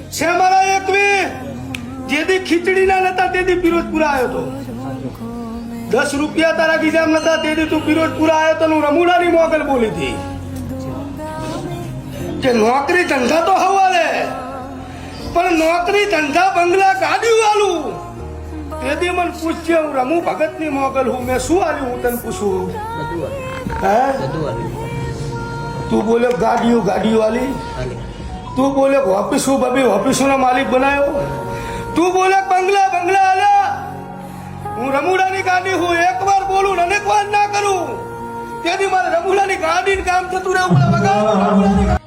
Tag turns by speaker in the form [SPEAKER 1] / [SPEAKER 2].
[SPEAKER 1] છે મારા એકવી જેદી ખીચડી ના નતા તેદી પિરોજપુરા આવ્યો તો 10 રૂપિયા તારા ગીજામ નતા તેદી તું પિરોજપુરા આવ્યો તો હું રમુડાની મોગલ બોલી હતી કે નોકરી ધંધા તો હવાલે પણ નોકરી ધંધા બંગલા ગાડી વાલું તેદી મને પૂછશે હું રમુ ભગત ની મોગલ હું મેં શું આલ્યું હું તને પૂછું હે તું બોલે ગાડીઓ વાલી તું બોલે ઓફિસો બબી ઓફિસોનો માલિક બનાવ્યો તું બોલે બંગલા આલ્યા હું રમુડાની ગાડી હું એકવાર બોલું અનેક વાર ના કરું તેથી મારે રમુડાની ગાડીને કામ થતું રહેવું પડે